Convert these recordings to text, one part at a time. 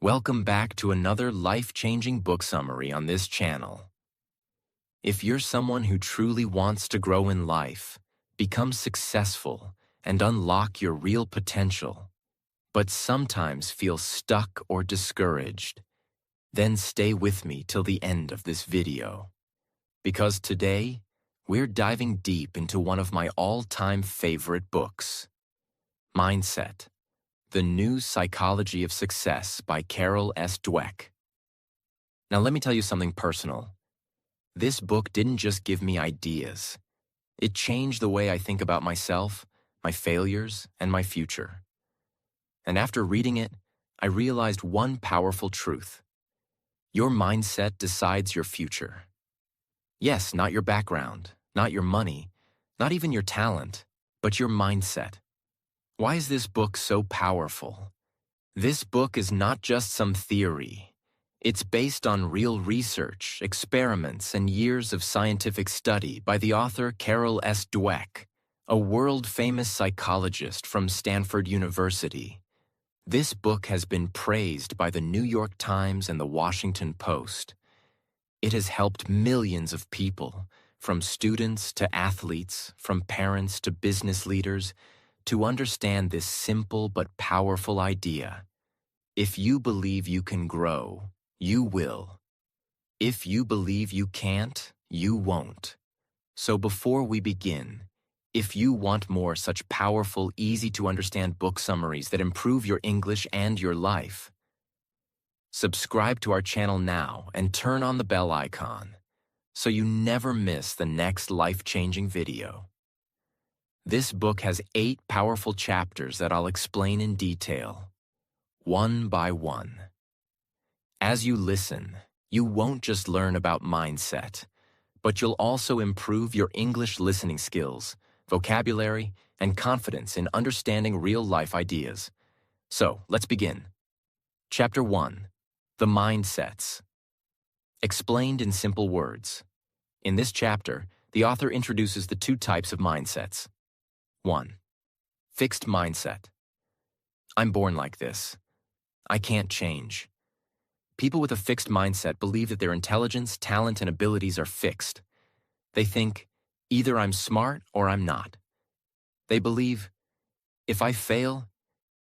Welcome back to another life-changing book summary on this channel. If you're someone who truly wants to grow in life, become successful, and unlock your real potential, but sometimes feel stuck or discouraged, then stay with me till the end of this video. Because today, we're diving deep into one of my all-time favorite books, Mindset: The New Psychology of Success by Carol Dweck. Now let me tell you something personal. This book didn't just give me ideas. It changed the way I think about myself, my failures, and my future. And after reading it, I realized one powerful truth. Your mindset decides your future. Yes, not your background, not your money, not even your talent, but your mindset. Why is this book so powerful? This book is not just some theory. It's based on real research, experiments, and years of scientific study by the author Carol Dweck, a world-famous psychologist from Stanford University. This book has been praised by the New York Times and the Washington Post. It has helped millions of people, from students to athletes, from parents to business leaders, to understand this simple but powerful idea. If you believe you can grow, you will. If you believe you can't, you won't. So before we begin, if you want more such powerful, easy-to-understand book summaries that improve your English and your life, subscribe to our channel now and turn on the bell icon so you never miss the next life-changing video. This book has 8 powerful chapters that I'll explain in detail, one by one. As you listen, you won't just learn about mindset, but you'll also improve your English listening skills, vocabulary, and confidence in understanding real-life ideas. So, let's begin. Chapter 1. The Mindsets. Explained in simple words. In this chapter, the author introduces the 2 types of mindsets. 1. Fixed mindset. I'm born like this. I can't change. People with a fixed mindset believe that their intelligence, talent, and abilities are fixed. They think, either I'm smart or I'm not. They believe, if I fail,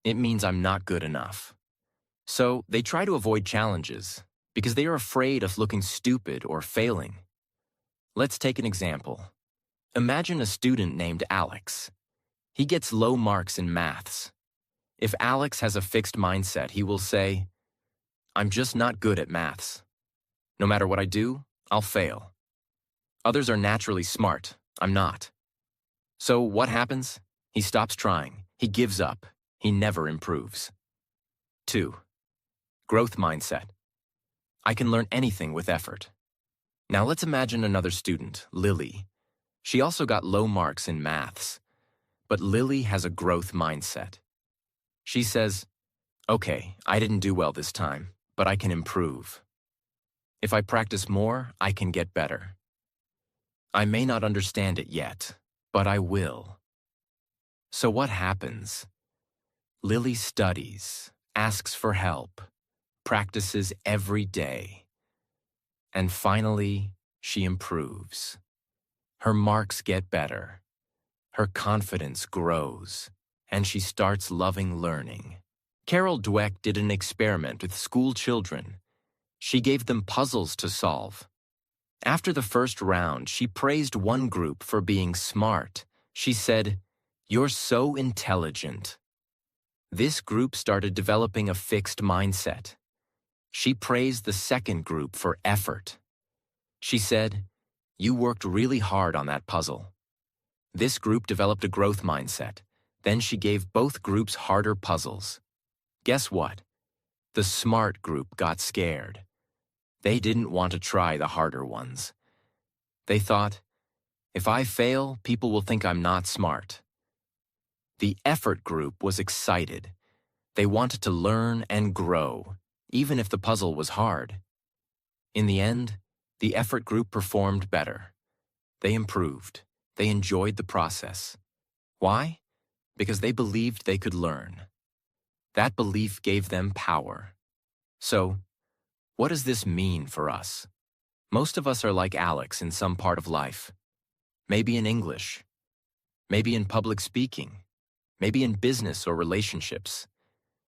it means I'm not good enough. So they try to avoid challenges because they are afraid of looking stupid or failing. Let's take an example. Imagine a student named Alex. He gets low marks in maths. If Alex has a fixed mindset, he will say, I'm just not good at maths. No matter what I do, I'll fail. Others are naturally smart. I'm not. So what happens? He stops trying. He gives up. He never improves. 2. Growth mindset. I can learn anything with effort. Now let's imagine another student, Lily. She also got low marks in maths. But Lily has a growth mindset. She says, okay, I didn't do well this time, but I can improve. If I practice more, I can get better. I may not understand it yet, but I will. So what happens? Lily studies, asks for help, practices every day. And finally, she improves. Her marks get better. Her confidence grows, and she starts loving learning. Carol Dweck did an experiment with school children. She gave them puzzles to solve. After the first round, she praised one group for being smart. She said, "You're so intelligent." This group started developing a fixed mindset. She praised the second group for effort. She said, "You worked really hard on that puzzle." This group developed a growth mindset. Then she gave both groups harder puzzles. Guess what? The smart group got scared. They didn't want to try the harder ones. They thought, if I fail, people will think I'm not smart. The effort group was excited. They wanted to learn and grow, even if the puzzle was hard. In the end, the effort group performed better. They improved. They enjoyed the process. Why? Because they believed they could learn. That belief gave them power. So, what does this mean for us? Most of us are like Alex in some part of life. Maybe in English, maybe in public speaking, maybe in business or relationships.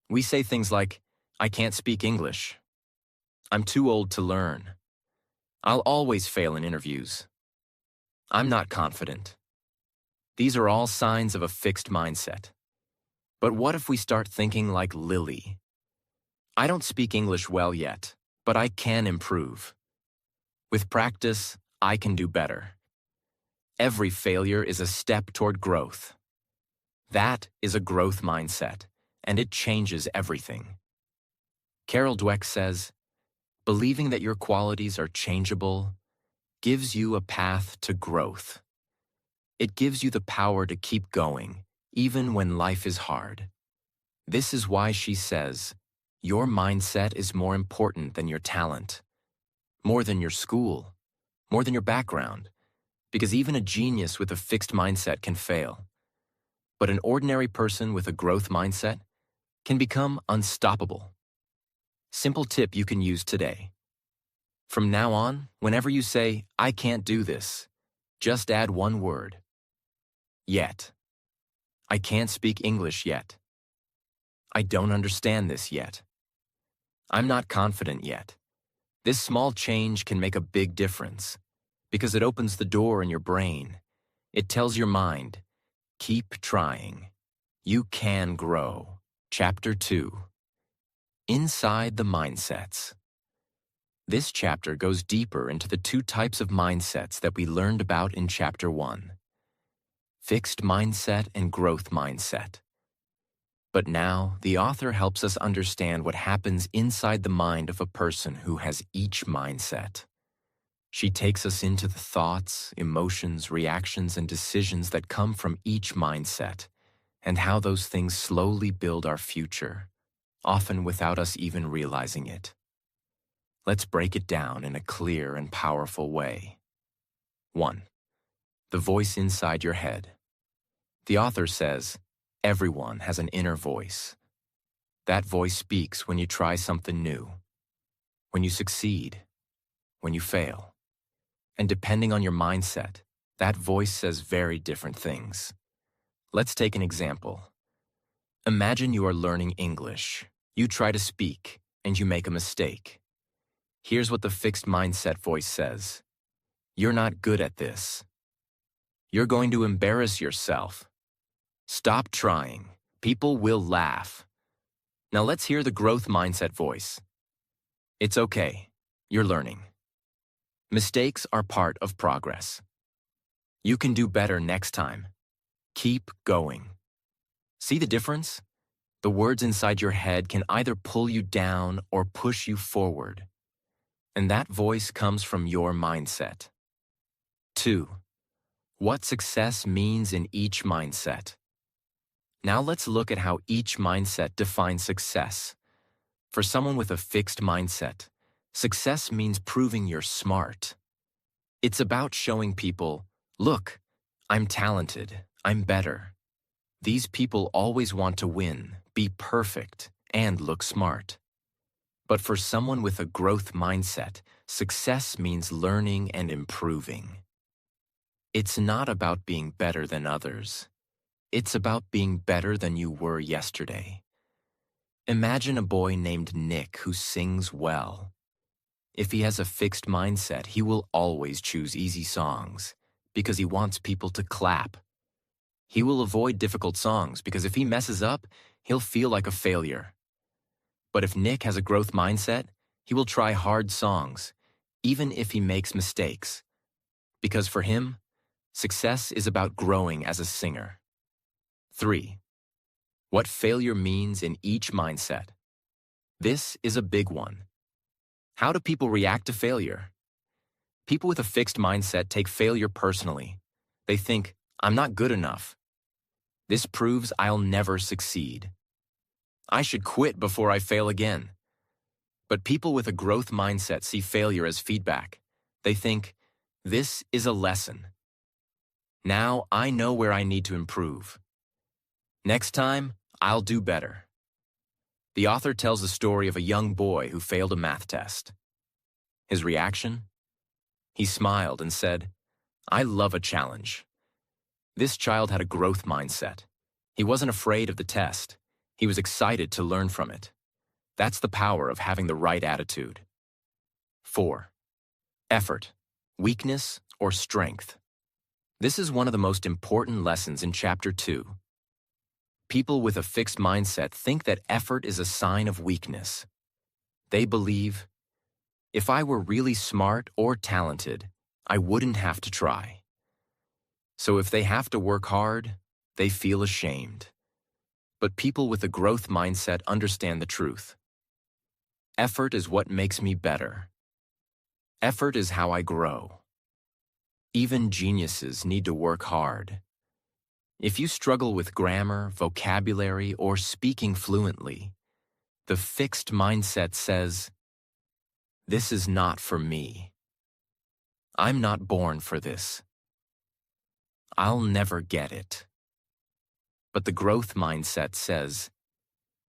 We say things like, I can't speak English. I'm too old to learn. I'll always fail in interviews. I'm not confident. These are all signs of a fixed mindset. But what if we start thinking like Lily? I don't speak English well yet, but I can improve. With practice, I can do better. Every failure is a step toward growth. That is a growth mindset, and it changes everything. Carol Dweck says, believing that your qualities are changeable gives you a path to growth. It gives you the power to keep going, even when life is hard. This is why she says, your mindset is more important than your talent, more than your school, more than your background, because even a genius with a fixed mindset can fail. But an ordinary person with a growth mindset can become unstoppable. Simple tip you can use today. From now on, whenever you say, I can't do this, just add one word. Yet. I can't speak English yet. I don't understand this yet. I'm not confident yet. This small change can make a big difference because it opens the door in your brain. It tells your mind, keep trying. You can grow. Chapter 2. Inside the Mindsets. This chapter goes deeper into the two types of mindsets that we learned about in Chapter 1. Fixed mindset and growth mindset. But now, the author helps us understand what happens inside the mind of a person who has each mindset. She takes us into the thoughts, emotions, reactions, and decisions that come from each mindset, and how those things slowly build our future, often without us even realizing it. Let's break it down in a clear and powerful way. 1. The voice inside your head. The author says, everyone has an inner voice. That voice speaks when you try something new, when you succeed, when you fail. And depending on your mindset, that voice says very different things. Let's take an example. Imagine you are learning English. You try to speak, and you make a mistake. Here's what the fixed mindset voice says. You're not good at this. You're going to embarrass yourself. Stop trying. People will laugh. Now let's hear the growth mindset voice. It's okay. You're learning. Mistakes are part of progress. You can do better next time. Keep going. See the difference? The words inside your head can either pull you down or push you forward. And that voice comes from your mindset. 2. What success means in each mindset. Now let's look at how each mindset defines success. For someone with a fixed mindset, success means proving you're smart. It's about showing people, look, I'm talented, I'm better. These people always want to win, be perfect, and look smart. But for someone with a growth mindset, success means learning and improving. It's not about being better than others. It's about being better than you were yesterday. Imagine a boy named Nick who sings well. If he has a fixed mindset, he will always choose easy songs because he wants people to clap. He will avoid difficult songs because if he messes up, he'll feel like a failure. But if Nick has a growth mindset, he will try hard songs, even if he makes mistakes. Because for him, success is about growing as a singer. 3. What failure means in each mindset. This is a big one. How do people react to failure? People with a fixed mindset take failure personally. They think, I'm not good enough. This proves I'll never succeed. I should quit before I fail again. But people with a growth mindset see failure as feedback. They think, this is a lesson. Now I know where I need to improve. Next time, I'll do better. The author tells the story of a young boy who failed a math test. His reaction? He smiled and said, "I love a challenge." This child had a growth mindset. He wasn't afraid of the test. He was excited to learn from it. That's the power of having the right attitude. 4. Effort, weakness, or strength. This is one of the most important lessons in Chapter 2. People with a fixed mindset think that effort is a sign of weakness. They believe, if I were really smart or talented, I wouldn't have to try. So if they have to work hard, they feel ashamed. But people with a growth mindset understand the truth. Effort is what makes me better. Effort is how I grow. Even geniuses need to work hard. If you struggle with grammar, vocabulary, or speaking fluently, the fixed mindset says, "This is not for me. I'm not born for this. I'll never get it." But the growth mindset says,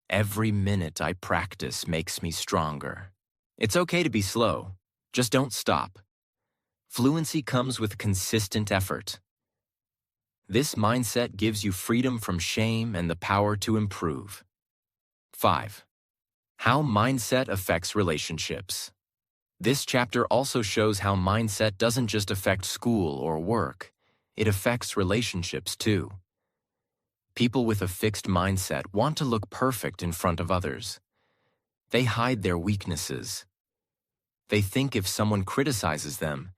"Every minute I practice makes me stronger." It's okay to be slow, just don't stop. Fluency comes with consistent effort. This mindset gives you freedom from shame and the power to improve. 5. How mindset affects relationships. This chapter also shows how mindset doesn't just affect school or work, it affects relationships too. People with a fixed mindset want to look perfect in front of others. They hide their weaknesses. They think if someone criticizes them,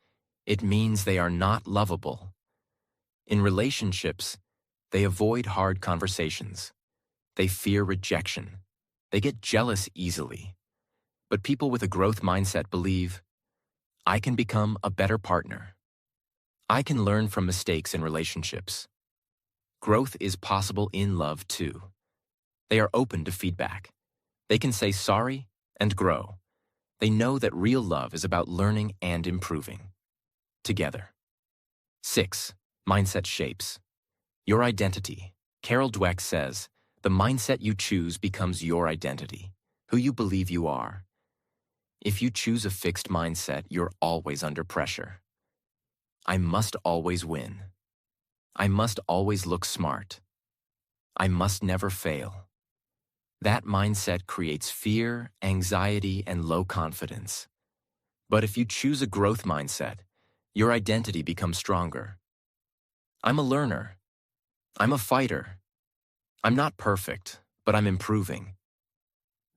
it means they are not lovable. In relationships, they avoid hard conversations. They fear rejection. They get jealous easily. But people with a growth mindset believe, I can become a better partner. I can learn from mistakes in relationships. Growth is possible in love too. They are open to feedback. They can say sorry and grow. They know that real love is about learning and improving. Together. 6. Mindset shapes your identity. Carol Dweck says, the mindset you choose becomes your identity, who you believe you are. If you choose a fixed mindset, you're always under pressure. I must always win. I must always look smart. I must never fail. That mindset creates fear, anxiety, and low confidence. But if you choose a growth mindset, your identity becomes stronger. I'm a learner. I'm a fighter. I'm not perfect, but I'm improving.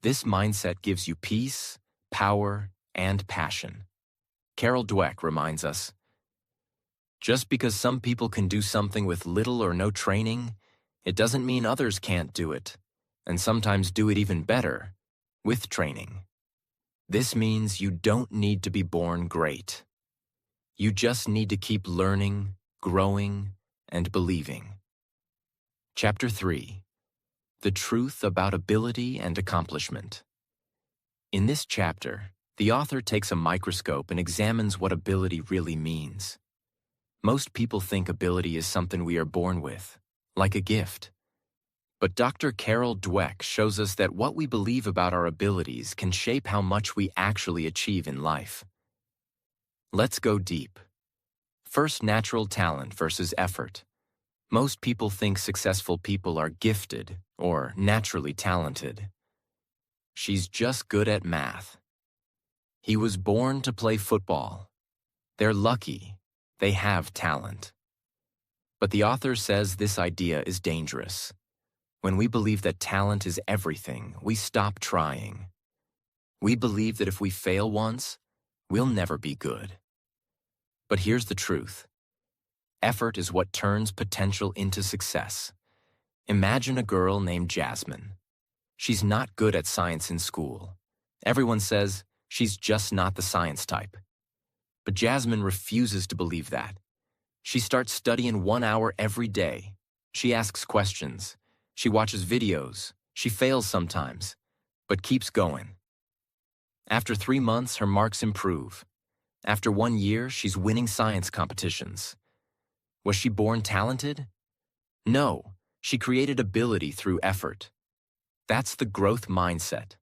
This mindset gives you peace, power, and passion. Carol Dweck reminds us, just because some people can do something with little or no training, it doesn't mean others can't do it, and sometimes do it even better, with training. This means you don't need to be born great. You just need to keep learning, growing, and believing. Chapter 3. The Truth About Ability and Accomplishment. In this chapter, the author takes a microscope and examines what ability really means. Most people think ability is something we are born with, like a gift. But Dr. Carol Dweck shows us that what we believe about our abilities can shape how much we actually achieve in life. Let's go deep. First, natural talent versus effort. Most people think successful people are gifted or naturally talented. She's just good at math. He was born to play football. They're lucky. They have talent. But the author says this idea is dangerous. When we believe that talent is everything, we stop trying. We believe that if we fail once, we'll never be good. But here's the truth. Effort is what turns potential into success. Imagine a girl named Jasmine. She's not good at science in school. Everyone says she's just not the science type. But Jasmine refuses to believe that. She starts studying 1 hour every day. She asks questions. She watches videos. She fails sometimes, but keeps going. After 3 months, her marks improve. After 1 year, she's winning science competitions. Was she born talented? No, she created ability through effort. That's the growth mindset.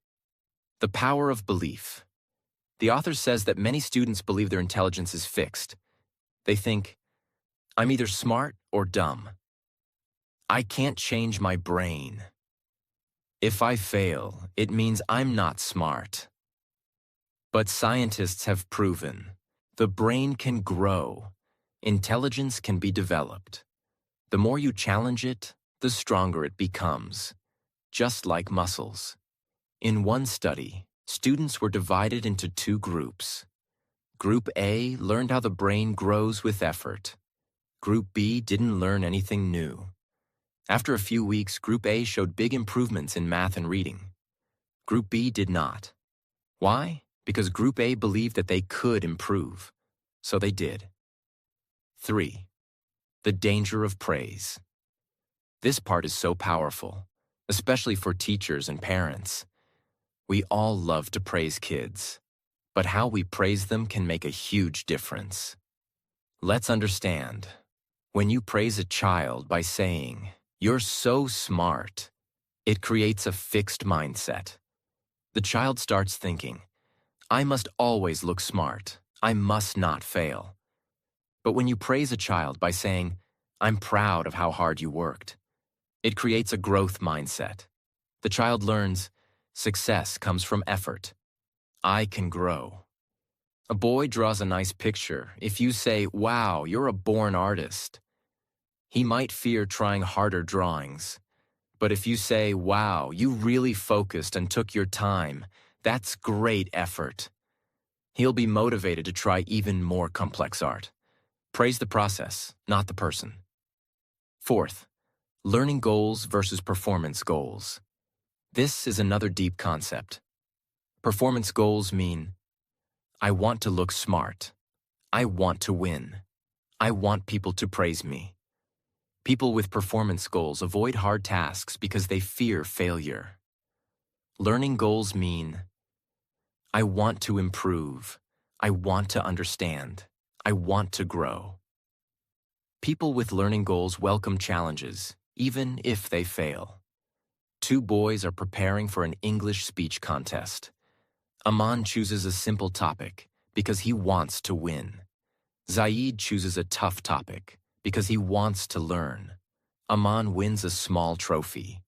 The power of belief. The author says that many students believe their intelligence is fixed. They think, I'm either smart or dumb. I can't change my brain. If I fail, it means I'm not smart. But scientists have proven the brain can grow. Intelligence can be developed. The more you challenge it, the stronger it becomes, just like muscles. In one study, students were divided into two groups. Group A learned how the brain grows with effort. Group B didn't learn anything new. After a few weeks, Group A showed big improvements in math and reading. Group B did not. Why? Because Group A believed that they could improve. So they did. 3. The danger of praise. This part is so powerful, especially for teachers and parents. We all love to praise kids, but how we praise them can make a huge difference. Let's understand. When you praise a child by saying, "You're so smart," it creates a fixed mindset. The child starts thinking, I must always look smart. I must not fail. But when you praise a child by saying, I'm proud of how hard you worked, it creates a growth mindset. The child learns, success comes from effort. I can grow. A boy draws a nice picture. If you say, wow, you're a born artist, he might fear trying harder drawings. But if you say, wow, you really focused and took your time, that's great effort, he'll be motivated to try even more complex art. Praise the process, not the person. 4th, learning goals versus performance goals. This is another deep concept. Performance goals mean, I want to look smart. I want to win. I want people to praise me. People with performance goals avoid hard tasks because they fear failure. Learning goals mean, I want to improve. I want to understand. I want to grow. People with learning goals welcome challenges, even if they fail. 2 boys are preparing for an English speech contest. Aman chooses a simple topic because he wants to win. Zaid chooses a tough topic because he wants to learn. Aman wins a small trophy.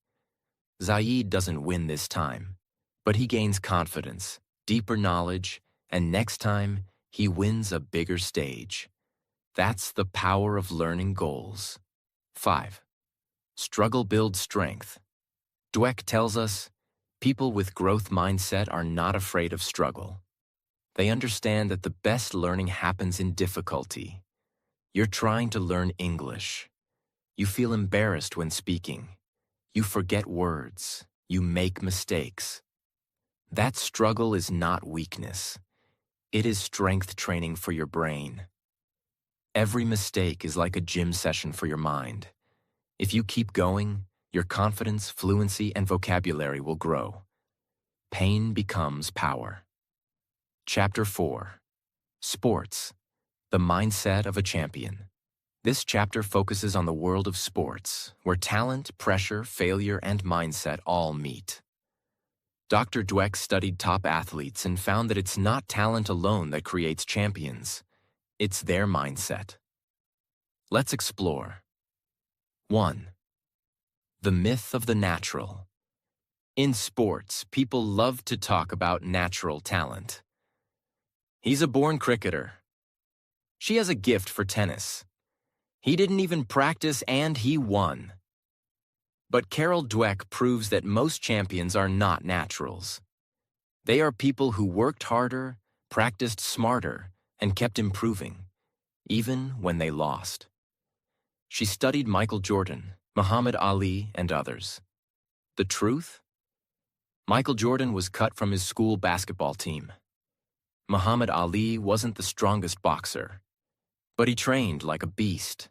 Zaid doesn't win this time, but he gains confidence, deeper knowledge, and next time, he wins a bigger stage. That's the power of learning goals. 5. Struggle builds strength. Dweck tells us, people with growth mindset are not afraid of struggle. They understand that the best learning happens in difficulty. You're trying to learn English. You feel embarrassed when speaking. You forget words. You make mistakes. That struggle is not weakness. It is strength training for your brain. Every mistake is like a gym session for your mind. If you keep going, your confidence, fluency, and vocabulary will grow. Pain becomes power. Chapter 4. Sports. The mindset of a champion. This chapter focuses on the world of sports, where talent, pressure, failure, and mindset all meet. Dr. Dweck studied top athletes and found that it's not talent alone that creates champions. It's their mindset. Let's explore. 1. The myth of the natural. In sports, people love to talk about natural talent. He's a born cricketer. She has a gift for tennis. He didn't even practice and he won. But Carol Dweck proves that most champions are not naturals. They are people who worked harder, practiced smarter, and kept improving, even when they lost. She studied Michael Jordan, Muhammad Ali, and others. The truth? Michael Jordan was cut from his school basketball team. Muhammad Ali wasn't the strongest boxer, but he trained like a beast.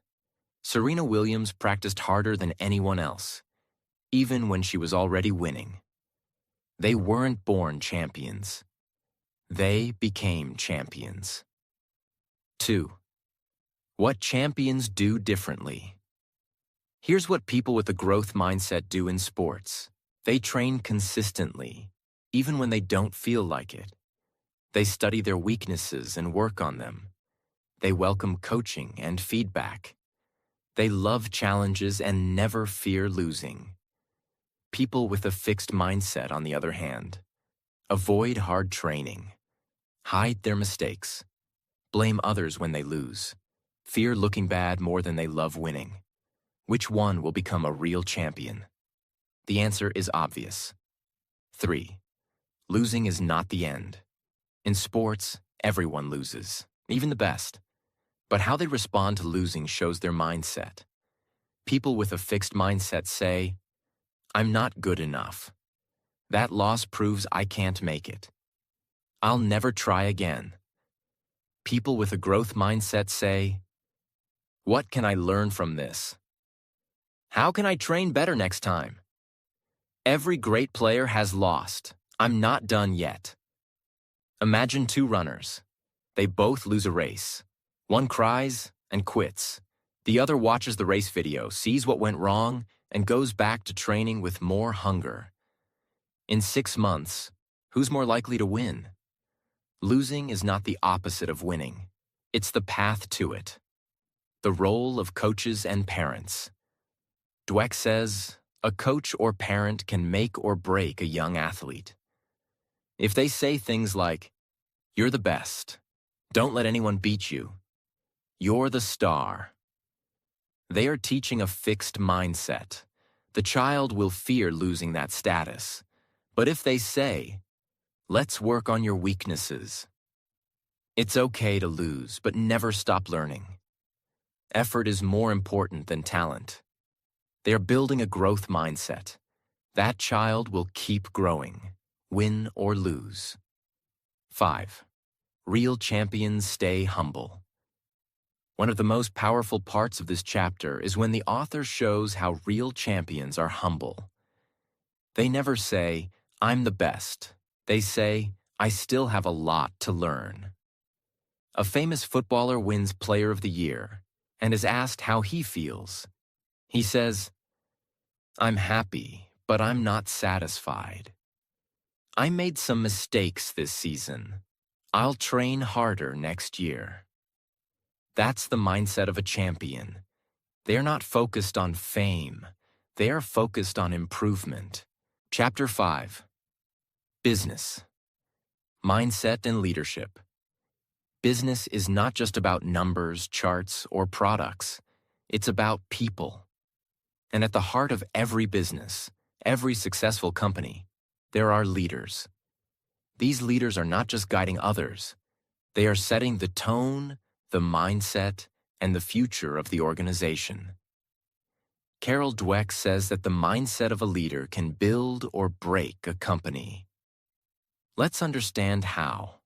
Serena Williams practiced harder than anyone else, even when she was already winning. They weren't born champions. They became champions. 2. What champions do differently. Here's what people with a growth mindset do in sports. They train consistently, even when they don't feel like it. They study their weaknesses and work on them. They welcome coaching and feedback. They love challenges and never fear losing. People with a fixed mindset, on the other hand, avoid hard training, hide their mistakes, blame others when they lose, fear looking bad more than they love winning. Which one will become a real champion? The answer is obvious. 3. Losing is not the end. In sports, everyone loses, even the best. But how they respond to losing shows their mindset. People with a fixed mindset say, "I'm not good enough. That loss proves I can't make it. I'll never try again." People with a growth mindset say, "What can I learn from this? How can I train better next time? Every great player has lost. I'm not done yet." Imagine two runners. They both lose a race. One cries and quits. The other watches the race video, sees what went wrong, and goes back to training with more hunger. In 6 months, who's more likely to win? Losing is not the opposite of winning. It's the path to it. The role of coaches and parents. Dweck says, a coach or parent can make or break a young athlete. If they say things like, "You're the best. Don't let anyone beat you. You're the star," they are teaching a fixed mindset. The child will fear losing that status. But if they say, "Let's work on your weaknesses," it's okay to lose, but never stop learning. Effort is more important than talent. They are building a growth mindset. That child will keep growing, win or lose. 5. Real champions stay humble. One of the most powerful parts of this chapter is when the author shows how real champions are humble. They never say, "I'm the best." They say, "I still have a lot to learn." A famous footballer wins Player of the Year and is asked how he feels. He says, "I'm happy, but I'm not satisfied. I made some mistakes this season. I'll train harder next year." That's the mindset of a champion. They are not focused on fame. They are focused on improvement. Chapter 5. Business. Mindset and leadership. Business is not just about numbers, charts, or products. It's about people. And at the heart of every business, every successful company, there are leaders. These leaders are not just guiding others. They are setting the tone, the mindset, and the future of the organization. Carol Dweck says that the mindset of a leader can build or break a company. Let's understand how.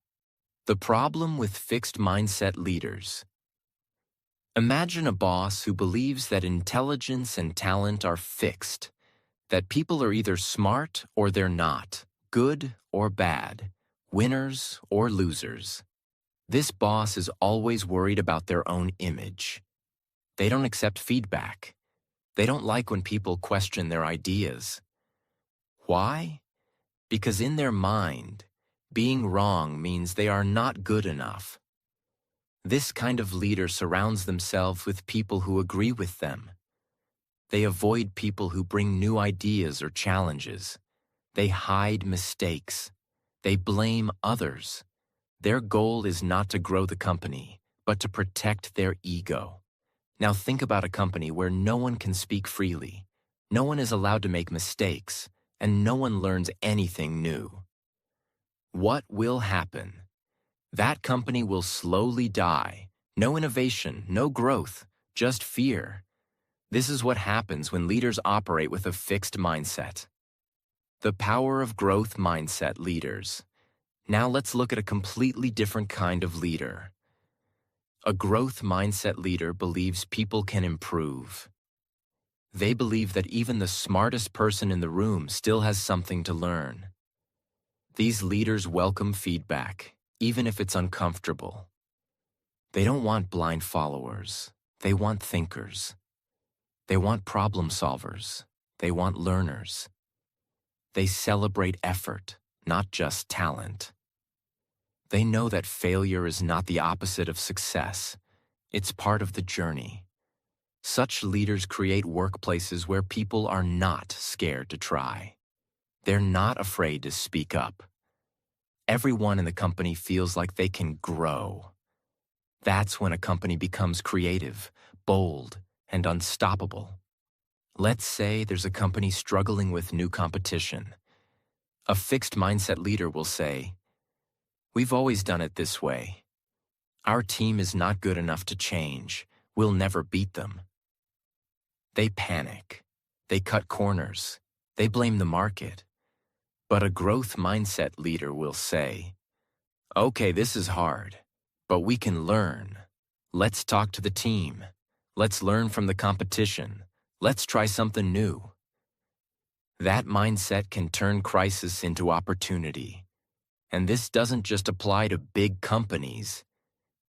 The problem with fixed mindset leaders. Imagine a boss who believes that intelligence and talent are fixed, that people are either smart or they're not, good or bad, winners or losers. This boss is always worried about their own image. They don't accept feedback. They don't like when people question their ideas. Why? Because in their mind, being wrong means they are not good enough. This kind of leader surrounds themselves with people who agree with them. They avoid people who bring new ideas or challenges. They hide mistakes. They blame others. Their goal is not to grow the company, but to protect their ego. Now think about a company where no one can speak freely, no one is allowed to make mistakes, and no one learns anything new. What will happen? That company will slowly die. No innovation, no growth, just fear. This is what happens when leaders operate with a fixed mindset. The power of growth mindset leaders. Now let's look at a completely different kind of leader. A growth mindset leader believes people can improve. They believe that even the smartest person in the room still has something to learn. These leaders welcome feedback, even if it's uncomfortable. They don't want blind followers. They want thinkers. They want problem solvers. They want learners. They celebrate effort, not just talent. They know that failure is not the opposite of success. It's part of the journey. Such leaders create workplaces where people are not scared to try. They're not afraid to speak up. Everyone in the company feels like they can grow. That's when a company becomes creative, bold, and unstoppable. Let's say there's a company struggling with new competition. A fixed mindset leader will say, "We've always done it this way. Our team is not good enough to change. We'll never beat them." They panic. They cut corners. They blame the market. But a growth mindset leader will say, "Okay, this is hard, but we can learn. Let's talk to the team. Let's learn from the competition. Let's try something new." That mindset can turn crisis into opportunity. And this doesn't just apply to big companies.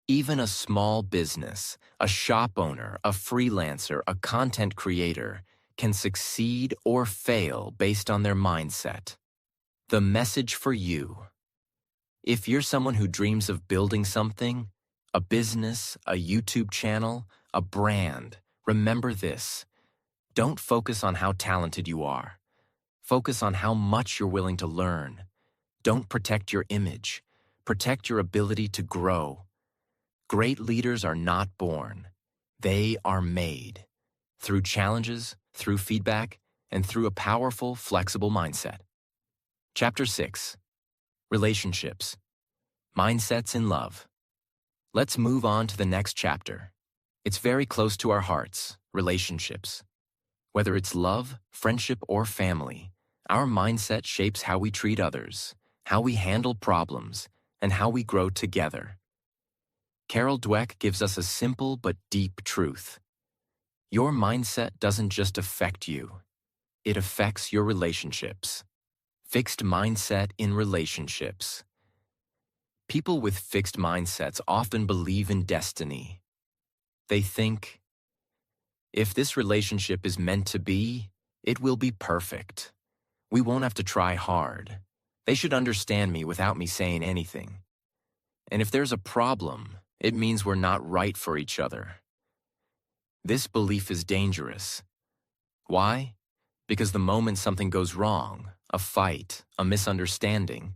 Even a small business, a shop owner, a freelancer, a content creator can succeed or fail based on their mindset. The message for you: if you're someone who dreams of building something, a business, a YouTube channel, a brand, remember this. Don't focus on how talented you are. Focus on how much you're willing to learn. Don't protect your image. Protect your ability to grow. Great leaders are not born. They are made. Through challenges, through feedback, and through a powerful, flexible mindset. Chapter 6. Relationships. Mindsets in love. Let's move on to the next chapter. It's very close to our hearts, relationships. Whether it's love, friendship, or family, our mindset shapes how we treat others, how we handle problems, and how we grow together. Carol Dweck gives us a simple but deep truth. Your mindset doesn't just affect you. It affects your relationships. Fixed mindset in relationships. People with fixed mindsets often believe in destiny. They think, if this relationship is meant to be, it will be perfect. We won't have to try hard. They should understand me without me saying anything. And if there's a problem, it means we're not right for each other. This belief is dangerous. Why? Because the moment something goes wrong, a fight, a misunderstanding,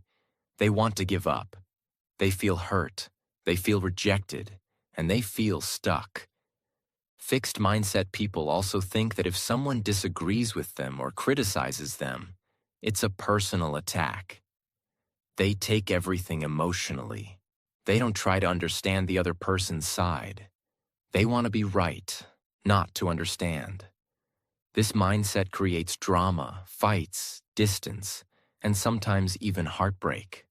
they want to give up. They feel hurt, they feel rejected, and they feel stuck. Fixed mindset people also think that if someone disagrees with them or criticizes them, it's a personal attack. They take everything emotionally. They don't try to understand the other person's side. They want to be right, not to understand. This mindset creates drama, fights, distance, and sometimes even heartbreak.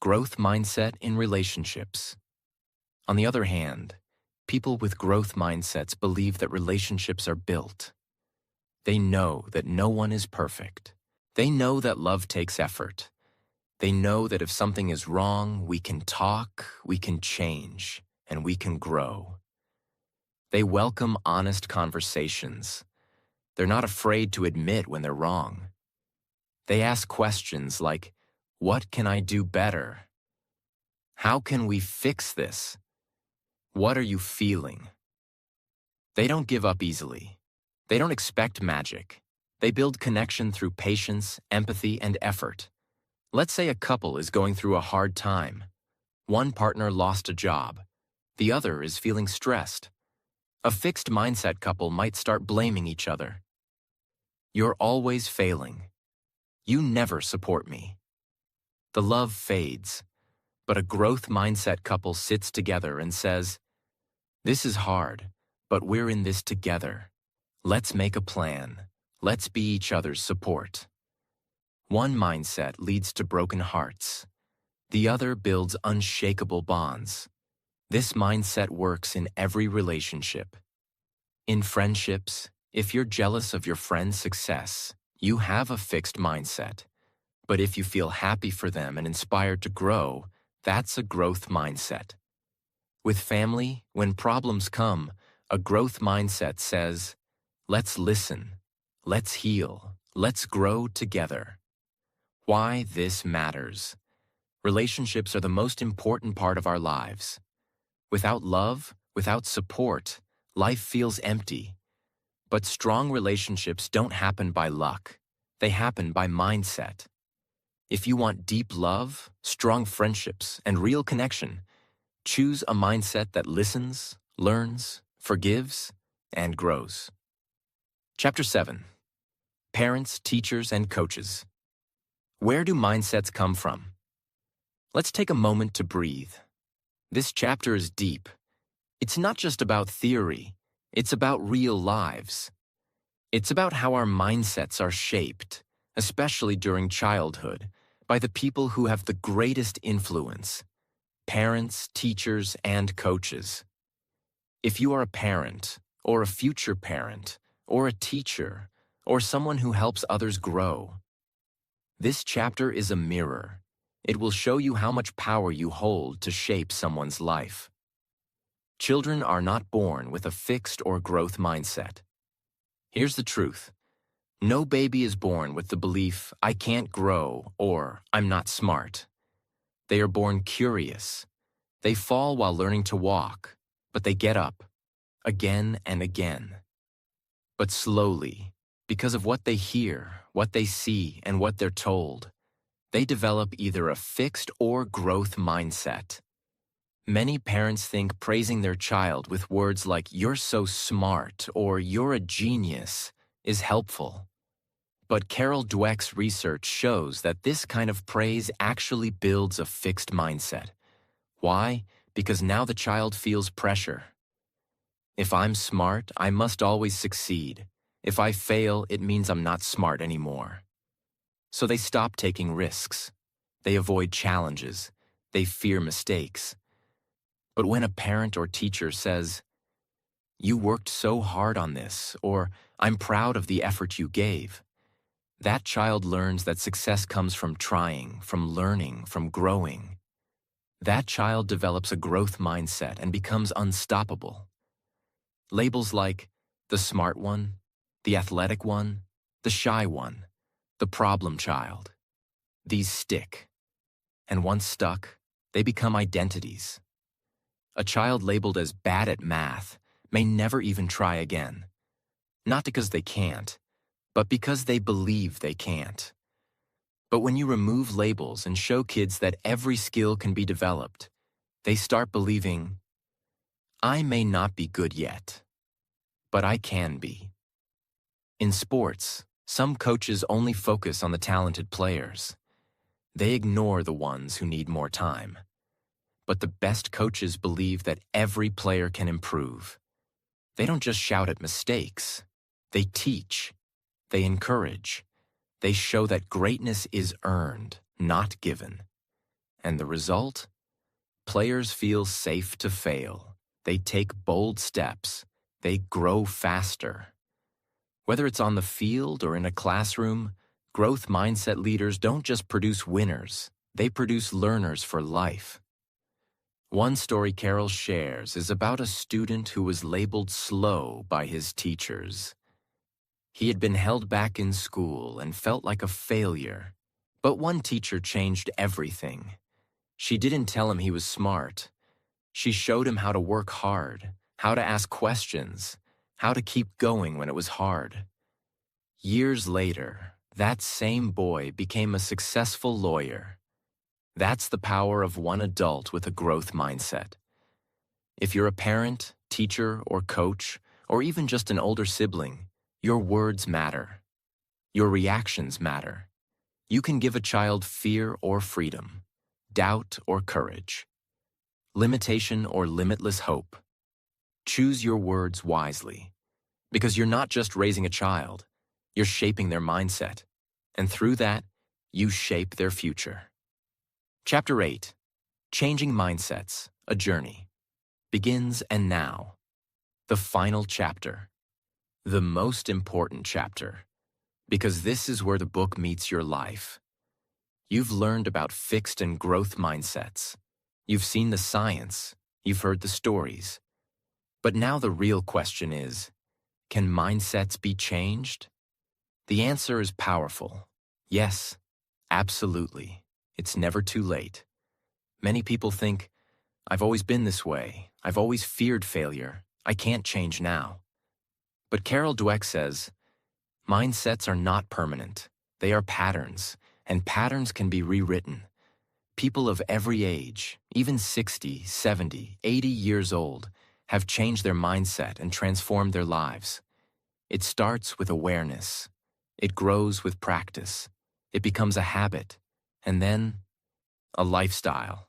Growth mindset in relationships. On the other hand, people with growth mindsets believe that relationships are built. They know that no one is perfect. They know that love takes effort. They know that if something is wrong, we can talk, we can change, and we can grow. They welcome honest conversations. They're not afraid to admit when they're wrong. They ask questions like, "What can I do better? How can we fix this? What are you feeling?" They don't give up easily. They don't expect magic. They build connection through patience, empathy, and effort. Let's say a couple is going through a hard time. One partner lost a job. The other is feeling stressed. A fixed mindset couple might start blaming each other. "You're always failing. You never support me." The love fades, but a growth mindset couple sits together and says, "This is hard, but we're in this together. Let's make a plan. Let's be each other's support." One mindset leads to broken hearts. The other builds unshakable bonds. This mindset works in every relationship. In friendships, if you're jealous of your friend's success, you have a fixed mindset. But if you feel happy for them and inspired to grow, that's a growth mindset. With family, when problems come, a growth mindset says, "Let's listen, let's heal, Let's grow together. Why this matters. Relationships are the most important part of our lives. Without love, without support, life feels empty. But strong relationships don't happen by luck. They happen by mindset. If you want deep love, strong friendships, and real connection, choose a mindset that listens, learns, forgives, and grows. Chapter 7. Parents, Teachers, and Coaches. Where do mindsets come from? Let's take a moment to breathe. This chapter is deep. It's not just about theory, it's about real lives. It's about how our mindsets are shaped, especially during childhood, by the people who have the greatest influence: parents, teachers, and coaches. If you are a parent, or a future parent, or a teacher, or someone who helps others grow, this chapter is a mirror. It will show you how much power you hold to shape someone's life. Children are not born with a fixed or growth mindset. Here's the truth. No baby is born with the belief, I can't grow, or I'm not smart. They are born curious. They fall while learning to walk, but they get up, again and again. But slowly, because of what they hear, what they see, and what they're told, they develop either a fixed or growth mindset. Many parents think praising their child with words like, you're so smart, or you're a genius, is helpful. But Carol Dweck's research shows that this kind of praise actually builds a fixed mindset. Why? Because now the child feels pressure. If I'm smart, I must always succeed. If I fail, it means I'm not smart anymore. So they stop taking risks. They avoid challenges. They fear mistakes. But when a parent or teacher says, you worked so hard on this, or I'm proud of the effort you gave, that child learns that success comes from trying, from learning, from growing. That child develops a growth mindset and becomes unstoppable. Labels like the smart one, the athletic one, the shy one, the problem child. These stick. And once stuck, they become identities. A child labeled as bad at math may never even try again. Not because they can't, but because they believe they can't. But when you remove labels and show kids that every skill can be developed, they start believing, I may not be good yet, but I can be. In sports, some coaches only focus on the talented players. They ignore the ones who need more time. But the best coaches believe that every player can improve. They don't just shout at mistakes. They teach. They encourage. They show that greatness is earned, not given. And the result? Players feel safe to fail. They take bold steps. They grow faster. Whether it's on the field or in a classroom, growth mindset leaders don't just produce winners. They produce learners for life. One story Carol shares is about a student who was labeled slow by his teachers. He had been held back in school and felt like a failure. But one teacher changed everything. She didn't tell him he was smart. She showed him how to work hard, how to ask questions, how to keep going when it was hard. Years later, that same boy became a successful lawyer. That's the power of one adult with a growth mindset. If you're a parent, teacher, or coach, or even just an older sibling, your words matter. Your reactions matter. You can give a child fear or freedom, doubt or courage, limitation or limitless hope. Choose your words wisely, because you're not just raising a child, you're shaping their mindset, and through that, you shape their future. Chapter 8, Changing Mindsets, A Journey, begins and now. The final chapter. The most important chapter, because this is where the book meets your life. You've learned about fixed and growth mindsets. You've seen the science. You've heard the stories. But now the real question is, can mindsets be changed? The answer is powerful. Yes, absolutely. It's never too late. Many people think, I've always been this way. I've always feared failure. I can't change now. But Carol Dweck says, mindsets are not permanent. They are patterns, and patterns can be rewritten. People of every age, even 60, 70, 80 years old, have changed their mindset and transformed their lives. It starts with awareness. It grows with practice. It becomes a habit, and then a lifestyle.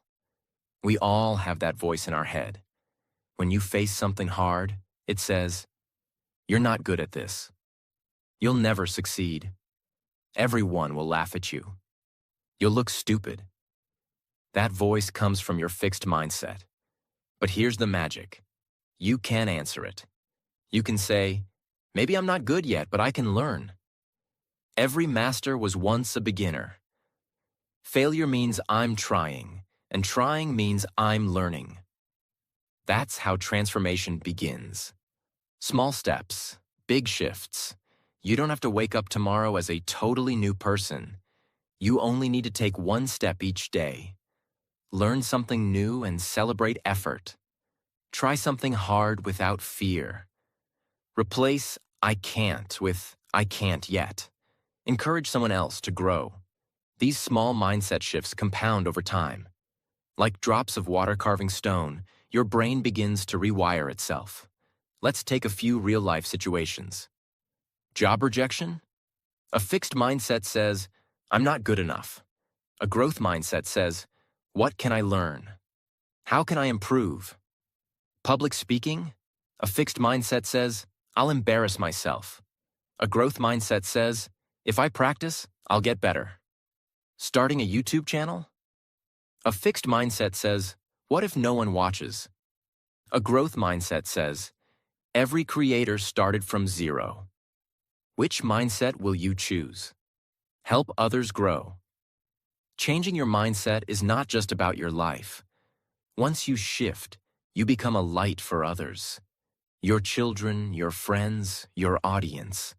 We all have that voice in our head. When you face something hard, it says, "You're not good at this. You'll never succeed. Everyone will laugh at you. You'll look stupid." That voice comes from your fixed mindset. But here's the magic. You can answer it. You can say, "Maybe I'm not good yet, but I can learn." Every master was once a beginner. Failure means I'm trying, and trying means I'm learning. That's how transformation begins. Small steps, big shifts. You don't have to wake up tomorrow as a totally new person. You only need to take one step each day. Learn something new and celebrate effort. Try something hard without fear. Replace "I can't" with "I can't yet." Encourage someone else to grow. These small mindset shifts compound over time. Like drops of water carving stone, your brain begins to rewire itself. Let's take a few real-life situations. Job rejection? A fixed mindset says, "I'm not good enough." A growth mindset says, "What can I learn? How can I improve?" Public speaking? A fixed mindset says, "I'll embarrass myself." A growth mindset says, "If I practice, I'll get better." Starting a YouTube channel? A fixed mindset says, "What if no one watches?" A growth mindset says, "Every creator started from zero." Which mindset will you choose? Help others grow. Changing your mindset is not just about your life. Once you shift, you become a light for others. Your children, your friends, your audience.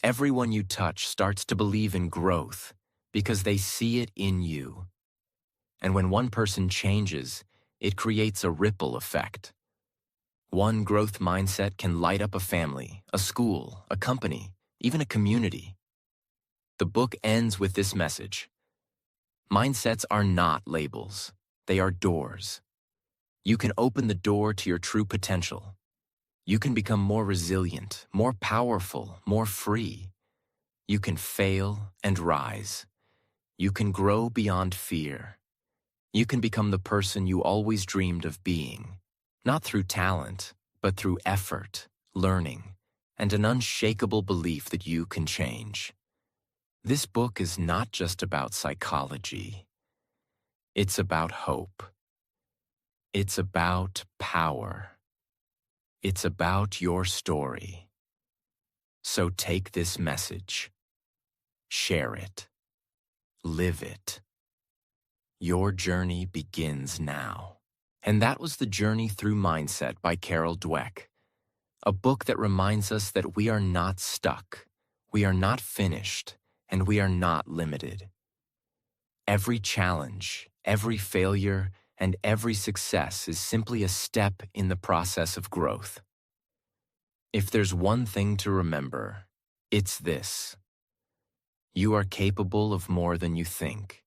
Everyone you touch starts to believe in growth because they see it in you. And when one person changes, it creates a ripple effect. One growth mindset can light up a family, a school, a company, even a community. The book ends with this message. Mindsets are not labels. They are doors. You can open the door to your true potential. You can become more resilient, more powerful, more free. You can fail and rise. You can grow beyond fear. You can become the person you always dreamed of being, not through talent, but through effort, learning, and an unshakable belief that you can change. This book is not just about psychology. It's about hope. It's about power. It's about your story. So take this message. Share it. Live it. Your journey begins now. And that was The Journey Through Mindset by Carol Dweck, a book that reminds us that we are not stuck, we are not finished, and we are not limited. Every challenge, every failure, and every success is simply a step in the process of growth. If there's one thing to remember, it's this. You are capable of more than you think.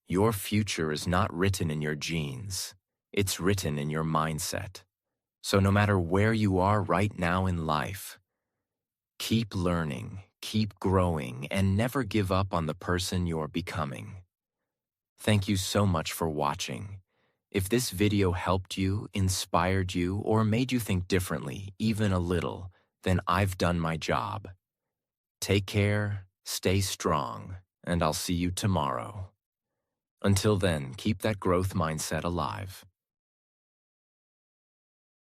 Your future is not written in your genes. It's written in your mindset. So no matter where you are right now in life, keep learning, keep growing, and never give up on the person you're becoming. Thank you so much for watching. If this video helped you, inspired you, or made you think differently, even a little, then I've done my job. Take care, stay strong, and I'll see you tomorrow. Until then, keep that growth mindset alive.